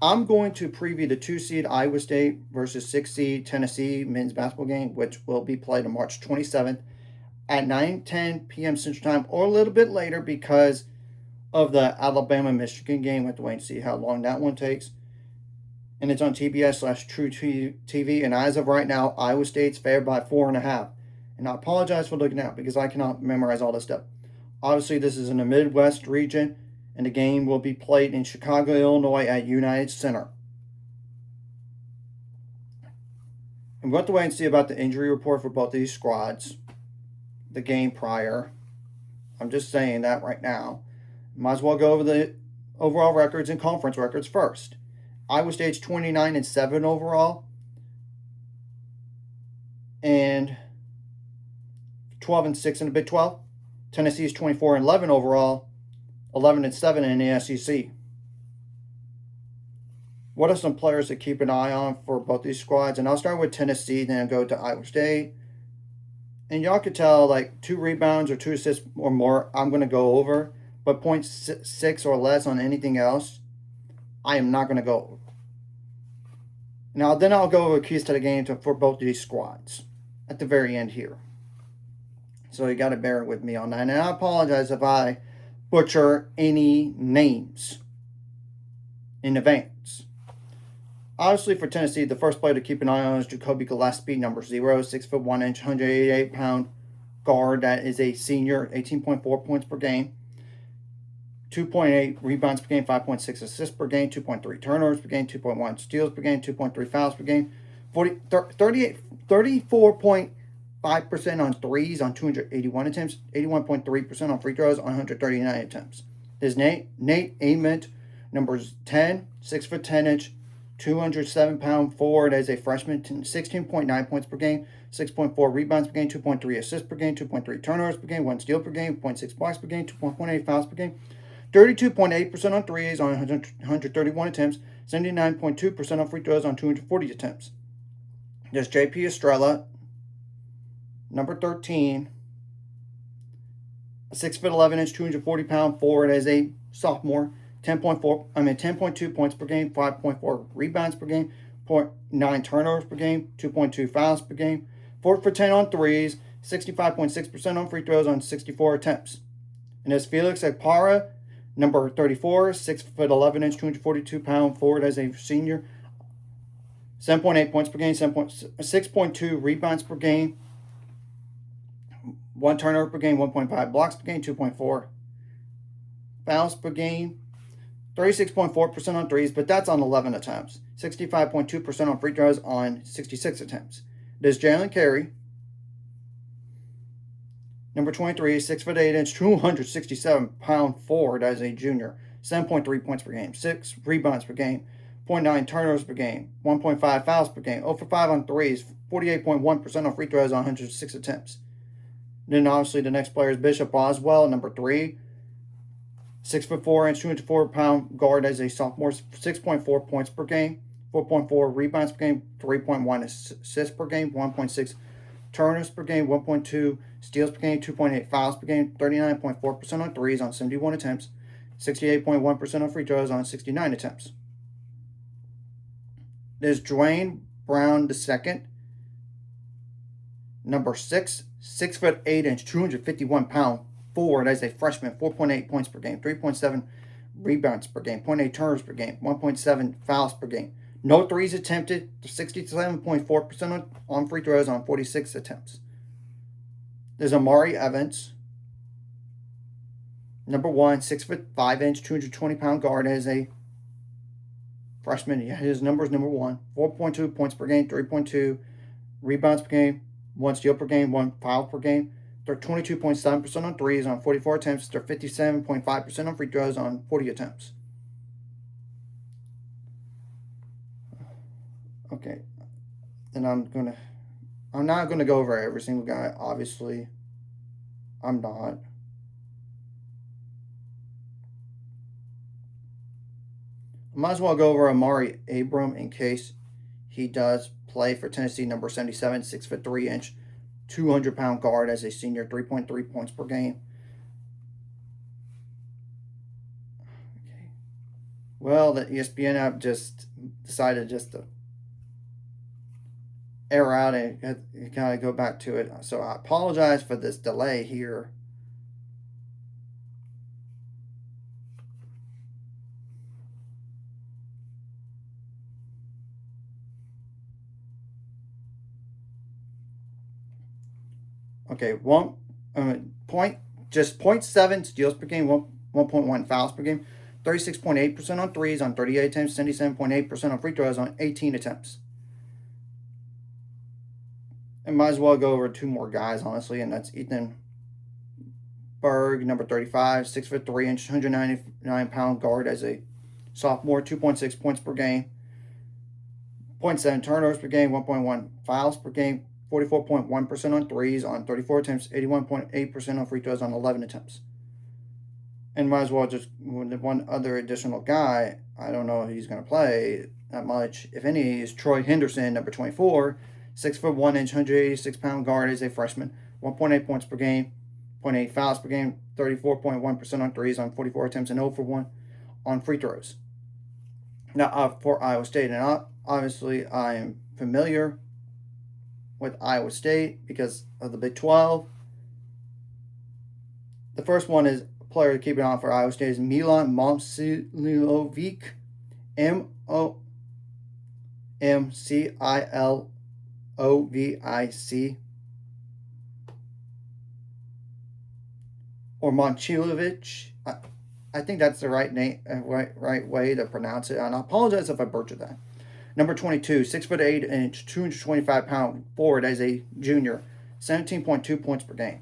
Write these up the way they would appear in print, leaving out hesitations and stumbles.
I'm going to preview the 2 seed Iowa State versus 6 seed Tennessee men's basketball game, which will be played on March 27th at 9:10 p.m. Central Time, or a little bit later because of the Alabama-Michigan game. We have to wait and see how long that one takes. And it's on TBS/TruTV. And as of right now, Iowa State's favored by 4.5. And I apologize for looking out because I cannot memorize all this stuff. Obviously, this is in the Midwest region, and the game will be played in Chicago, Illinois at United Center. And we'll have to wait and see about the injury report for both of these squads. The game prior. I'm just saying that right now. Might as well go over the overall records and conference records first. Iowa State's 29-7 overall, and 12-6 in the Big 12. Tennessee's 24-11 overall, 11-7 in the SEC. What are some players to keep an eye on for both these squads? And I'll start with Tennessee, then I'll go to Iowa State. And y'all could tell, like, 2 rebounds or 2 assists or more, I'm going to go over. But 0.6 or less on anything else, I am not going to go over. Now, then I'll go over keys to the game for both of these squads at the very end here. So you got to bear with me on that. And I apologize if I butcher any names in advance. Obviously, for Tennessee, the first player to keep an eye on is Jacoby Gillespie, number 0, 6'1", 188-pound guard. That is a senior, 18.4 points per game, 2.8 rebounds per game, 5.6 assists per game, 2.3 turnovers per game, 2.1 steals per game, 2.3 fouls per game, 34.5% on threes on 281 attempts, 81.3% on free throws on 139 attempts. There's Nate Ament, numbers 10, 6'10", 207-pound forward as a freshman, 16.9 points per game, 6.4 rebounds per game, 2.3 assists per game, 2.3 turnovers per game, 1 steal per game, 0.6 blocks per game, 2.8 fouls per game, 32.8% on threes on 131 attempts, 79.2% on free throws on 240 attempts. There's J.P. Estrella, number 13, a 6'11", 240-pound forward as a sophomore, 10.2 points per game, 5.4 rebounds per game, 0.9 turnovers per game, 2.2 fouls per game, 4 for 10 on threes, 65.6% on free throws on 64 attempts. And there's Felix Ekpara, number 34, 6'11", 242-pound forward as a senior, 7.8 points per game, 6.2 rebounds per game, 1 turnover per game, 1.5 blocks per game, 2.4 fouls per game, 36.4% on threes, but that's on 11 attempts, 65.2% on free throws on 66 attempts. There's Jalen Carey, number 23, 6'8", 267-pound forward as a junior, 7.3 points per game, 6 rebounds per game, 0.9 turnovers per game, 1.5 fouls per game, 0 for 5 on threes, 48.1% on free throws on 106 attempts. Then obviously the next player is Bishop Boswell, number 3, 6'4", 204-pound guard as a sophomore, 6.4 points per game, 4.4 rebounds per game, 3.1 assists per game, 1.6 turnovers per game, 1.2 steals per game, 2.8 fouls per game, 39.4% on threes on 71 attempts, 68.1% on free throws on 69 attempts. There's Dwayne Brown II, number 6, 6'8", 251-pound forward as a freshman, 4.8 points per game, 3.7 rebounds per game, 0.8 turnovers per game, 1.7 fouls per game. No threes attempted, 67.4% on free throws on 46 attempts. There's Amari Evans, number 1, 6'5", 220-pound guard as a freshman. His number is number 1, 4.2 points per game, 3.2 rebounds per game, 1 steal per game, 1 foul per game. They're 22.7% on threes on 44 attempts. They're 57.5% on free throws on 40 attempts. Okay, then I'm not gonna go over every single guy. Obviously, I'm not. I might as well go over Amari Abram in case he does play for Tennessee, number 77, 6'3", 200-pound guard as a senior, 3.3 points per game. Okay. Well, the ESPN app just decided just to error out and kind of go back to it. So I apologize for this delay here. Okay, point just 0.7 steals per game, 1.1 fouls per game, 36.8% on threes on 38 attempts, 77.8% on free throws on 18 attempts. And might as well go over two more guys, honestly, and that's Ethan Berg, number 35, 6'3", 199-pound guard as a sophomore, 2.6 points per game, 0.7 turnovers per game, 1.1 fouls per game, 44.1% on threes on 34 attempts, 81.8% on free throws on 11 attempts. And might as well just one other additional guy. I don't know if he's going to play that much, if any, is Troy Henderson, number 24, 6'1", 186-pound guard as a freshman, 1.8 points per game, 0.8 fouls per game, 34.1% on threes on 44 attempts, and 0 for 1 on free throws. Now, for Iowa State, and obviously I am familiar with Iowa State because of the Big 12. The first one is a player to keep an eye on for Iowa State is Milan Momcilovic, Momcilovic, or Momcilovic. I think that's the right name, right way to pronounce it. And I apologize if I butchered that. Number 22, 6'8", 225-pound forward as a junior, 17.2 points per game,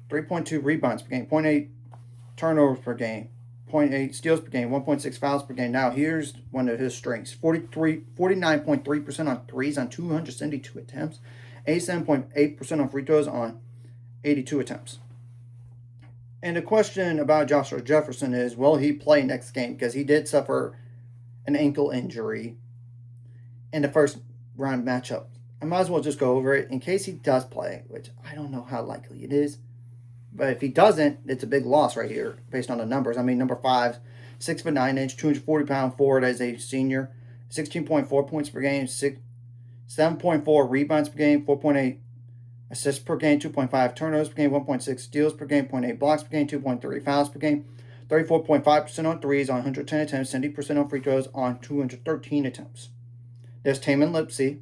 3.2 rebounds per game, 0.8 turnovers per game, 0.8 steals per game, 1.6 fouls per game. Now here's one of his strengths: 49.3% on threes on 272 attempts, 87.8% on free throws on 82 attempts. And the question about Joshua Jefferson is, will he play next game? Because he did suffer an ankle injury in the first round matchup. I might as well just go over it in case he does play, which I don't know how likely it is. But if he doesn't, it's a big loss right here based on the numbers. I mean, number 5, 6'9", 240-pound forward as a senior, 16.4 points per game, 7.4 rebounds per game, 4.8 assists per game, 2.5 turnovers per game, 1.6 steals per game, 0.8 blocks per game, 2.3 fouls per game, 34.5% on threes on 110 attempts, 70% on free throws on 213 attempts. There's Taman Lipsey,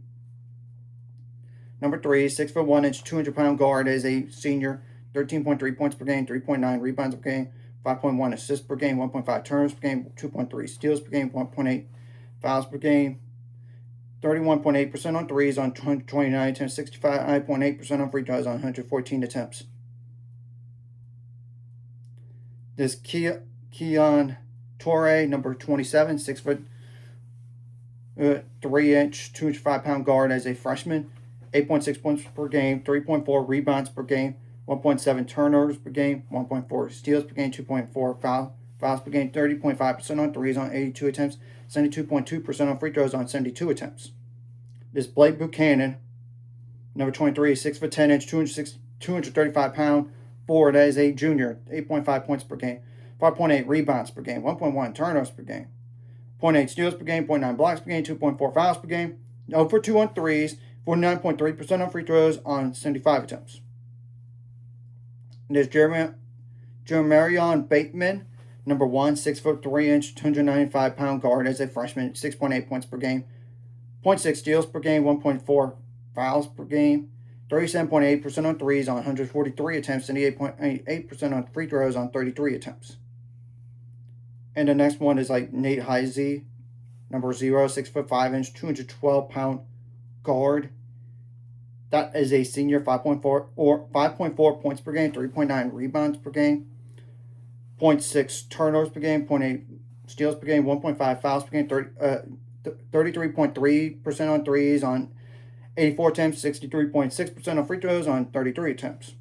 number 3, 6'1", 200-pound guard as a senior, 13.3 points per game, 3.9 rebounds per game, 5.1 assists per game, 1.5 turnovers per game, 2.3 steals per game, 1.8 fouls per game, 31.8% on threes on 29 attempts, 65.8% on free throws on 114 attempts. This Keon Torre, number 27, 6'3", 205-pound guard as a freshman, 8.6 points per game, 3.4 rebounds per game, 1.7 turnovers per game, 1.4 steals per game, 2.4 fouls per game, 30.5% on threes on 82 attempts, 72.2% on free throws on 72 attempts. This Blake Buchanan, number 23, 6'10", 235-pound forward as a junior, 8.5 points per game, 5.8 rebounds per game, 1.1 turnovers per game, 0.8 steals per game, 0.9 blocks per game, 2.4 fouls per game, 0 for 2 on threes, 49.3% on free throws on 75 attempts. There's Jermarion Bateman, number 1, 6'3", 295-pound guard as a freshman, 6.8 points per game, 0.6 steals per game, 1.4 fouls per game, 37.8% on threes on 143 attempts, 78.8% on free throws on 33 attempts. And the next one is like Nate Heisey, number 0, 6'5", 212-pound guard. That is a senior, 5.4 points per game, 3.9 rebounds per game, 0.6 turnovers per game, 0.8 steals per game, 1.5 fouls per game, 33.3% on threes on 84 attempts, 63.6% on free throws on 33 attempts.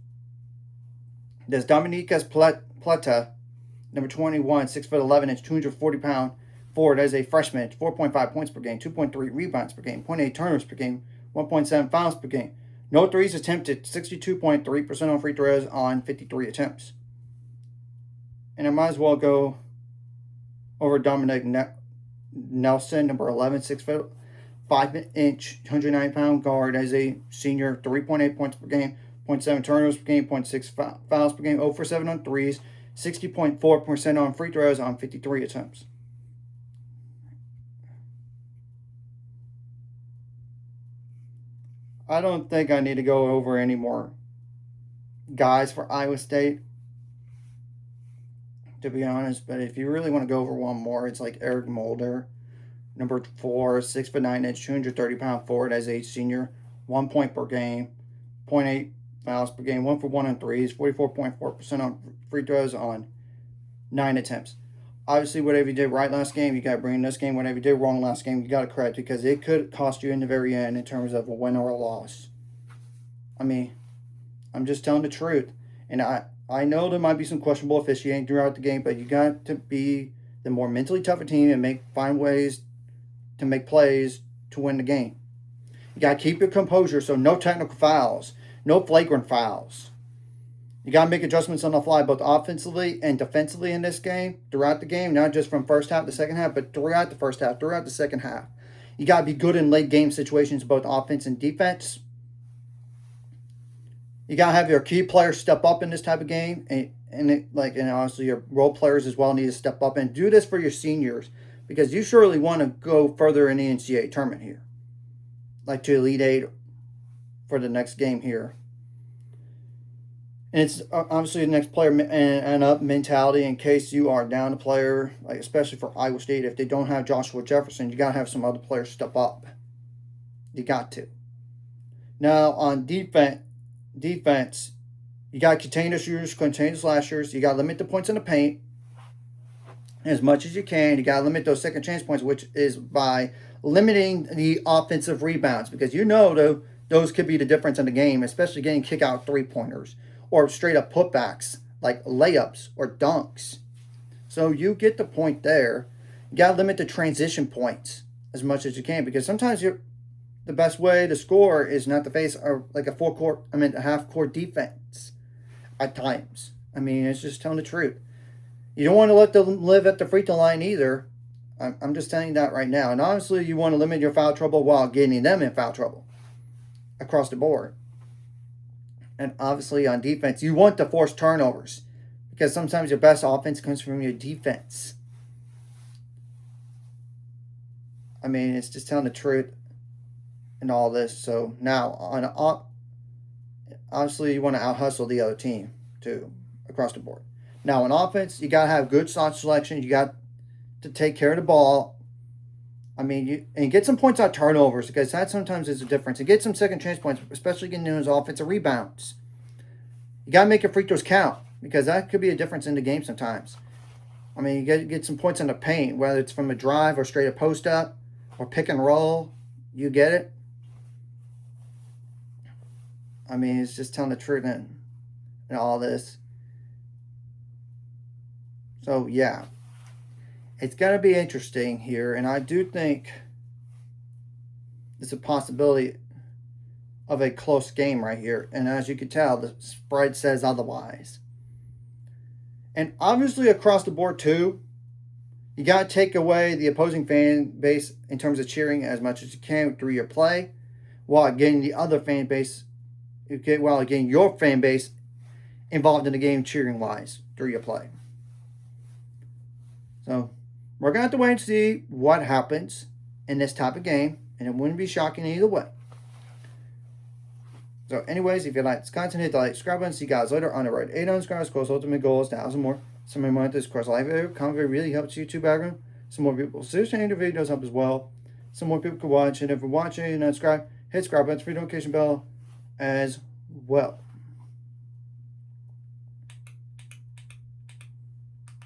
There's Dominicas Plata, number 21, 6'11", 240-pound forward as a freshman, 4.5 points per game, 2.3 rebounds per game, 0.8 turnovers per game, 1.7 fouls per game. No threes attempted, 62.3% on free throws on 53 attempts. And I might as well go over Dominic Nelson, number 11, 6 foot 5 inch, 109-pound guard as a senior, 3.8 points per game, 0.7 turnovers per game, 0.6 fouls per game, 0 for 7 on threes, 60.4% on free throws on 53 attempts. I don't think I need to go over any more guys for Iowa State, to be honest. But if you really want to go over one more, it's like Eric Mulder, number 4, 6 foot 9 inch, 230-pound forward as a senior, 1 point per game, 0.8 fouls per game, 1 for 1 on threes, 44.4% on free throws on 9 attempts. Obviously, whatever you did right last game, you got to bring in this game. Whatever you did wrong last game, you got to correct, because it could cost you in the very end in terms of a win or a loss. I mean, I'm just telling the truth. And I know there might be some questionable officiating throughout the game, but you got to be the more mentally tougher team and find ways to make plays to win the game. You got to keep your composure, so no technical fouls, no flagrant fouls. You got to make adjustments on the fly, both offensively and defensively in this game, throughout the game, not just from first half to second half, but throughout the first half, throughout the second half. You got to be good in late game situations, both offense and defense. You got to have your key players step up in this type of game, and honestly, your role players as well need to step up and do this for your seniors, because you surely want to go further in the NCAA tournament here, like to Elite Eight for the next game here. And it's obviously the next player and up mentality in case you are down a player, like especially for Iowa State. If they don't have Joshua Jefferson, you got to have some other players step up. You got to. Now, on defense, you got to contain the shooters, contain the slashers. You got to limit the points in the paint as much as you can. You got to limit those second chance points, which is by limiting the offensive rebounds, because those could be the difference in the game, especially getting kick out 3-pointers or straight up putbacks like layups or dunks. So you get the point there. You got to limit the transition points as much as you can, because sometimes the best way to score is not to face a half court defense at times. I mean, it's just telling the truth. You don't want to let them live at the free throw line either. I'm just telling you that right now. And honestly, you want to limit your foul trouble while getting them in foul trouble across the board. And obviously on defense, you want to force turnovers, because sometimes your best offense comes from your defense. I mean, it's just telling the truth and all this. So now, obviously you want to out-hustle the other team too, across the board. Now on offense, you got to have good shot selection. You got to take care of the ball. I mean, and get some points out turnovers, because that sometimes is a difference. And get some second chance points, especially getting those offensive rebounds. You got to make your free throws count, because that could be a difference in the game sometimes. I mean, you got to get some points in the paint, whether it's from a drive or straight up post up or pick and roll. You get it? I mean, it's just telling the truth and all this. So, yeah. It's going to be interesting here, and I do think there's a possibility of a close game right here. And as you can tell, the spread says otherwise. And obviously across the board too, you got to take away the opposing fan base in terms of cheering as much as you can through your play, while getting the other fan base, while getting your fan base involved in the game cheering-wise through your play. So we're going to have to wait and see what happens in this type of game, and it wouldn't be shocking either way. So anyways, if you like this content, hit the like, subscribe button. See you guys later on the road. 800 subscribers, course, ultimate goal is 1,000 more. Some of my this course live video. Comment really helps YouTube algorithm. Some more people searching the videos help as well. Some more people can watch. And if you're watching and subscribe, hit subscribe button, notification bell as well.